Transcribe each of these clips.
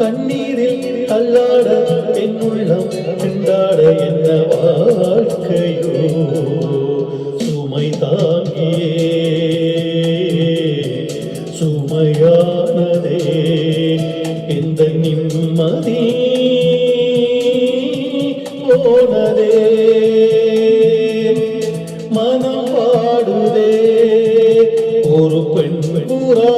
கண்ணீரில் அல்லாட என் உள்ளம் திண்டாட என்ன வாழ்க்கையோ சுமை தாங்கியே சுமையானதே இந்த நிம்மதி போனதே மனம் பாடுதே ஒரு பெண் புறா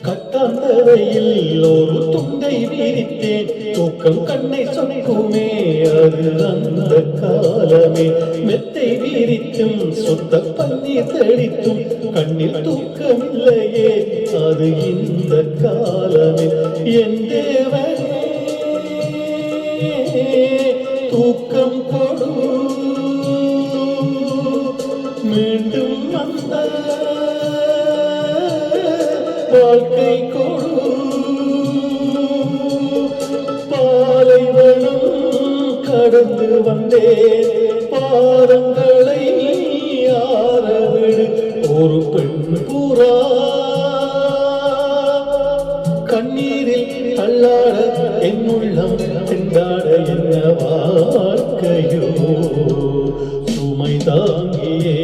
கட்டாந்தரையில் ஒரு துண்டை விரித்தேன் தூக்கம் கண்ணை சொன்னே அது அந்த காலமே மெத்தை விரித்தும் சுத்த பன்னீர் தெளித்தும் கண்ணில் தூக்கமில்லையே அது இந்த காலமே என் தேவனே தூக்கம் கொடு மீண்டும் வந்த வாழ்க்கை கொடு பாலைவனம் கடந்து வந்தேன் பாதங்களை ஆரவிடு ஒரு பெண் புறா கண்ணீரில் அல்லாட என் உள்ளம் திண்டாட என்ன வாழ்க்கையோ சுமை தாங்கியே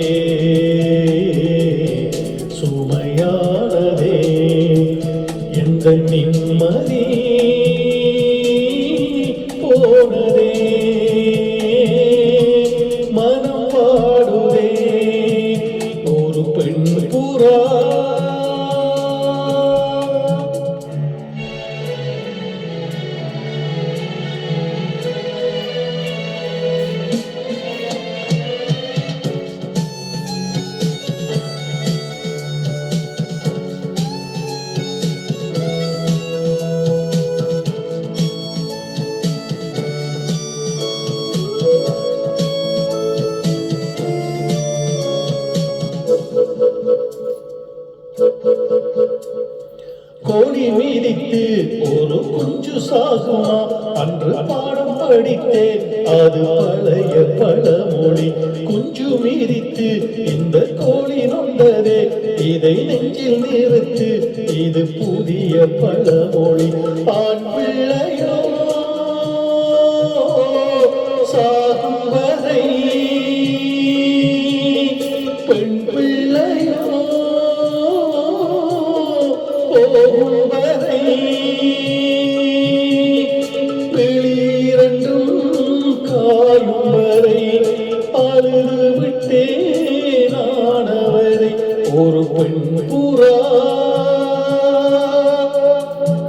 சுமையானதே எந்த நிம்மதி போனதே மனம் பாடுதே ஒரு பெண் புறா கோடி மீதித்து ஒரு குஞ்சு சாகுமா அன்று பாடம் படித்தேன் அது பழைய பழமொழி குஞ்சு மீதித்து இந்த கோழி நொந்ததே இதை நெஞ்சில் நிறுத்து இது புதிய பழமொழி ஆண் பிள்ளையோ சாகும் வரை பெண் பிள்ளையோ போகும் வரை வெளியிரண்டும் காயும் வரை அழுது விட்டேன் ஆனவரை ஒரு பெண் புறா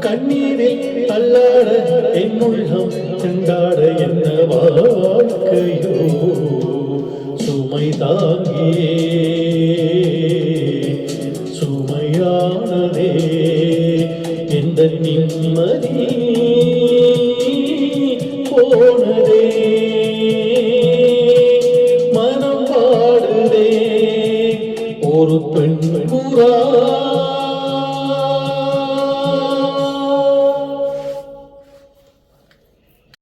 கண்ணீரில் அல்லாட என் உள்ளம் திண்டாட என்ன வாழ்க்கையோ சுமை தாங்கியே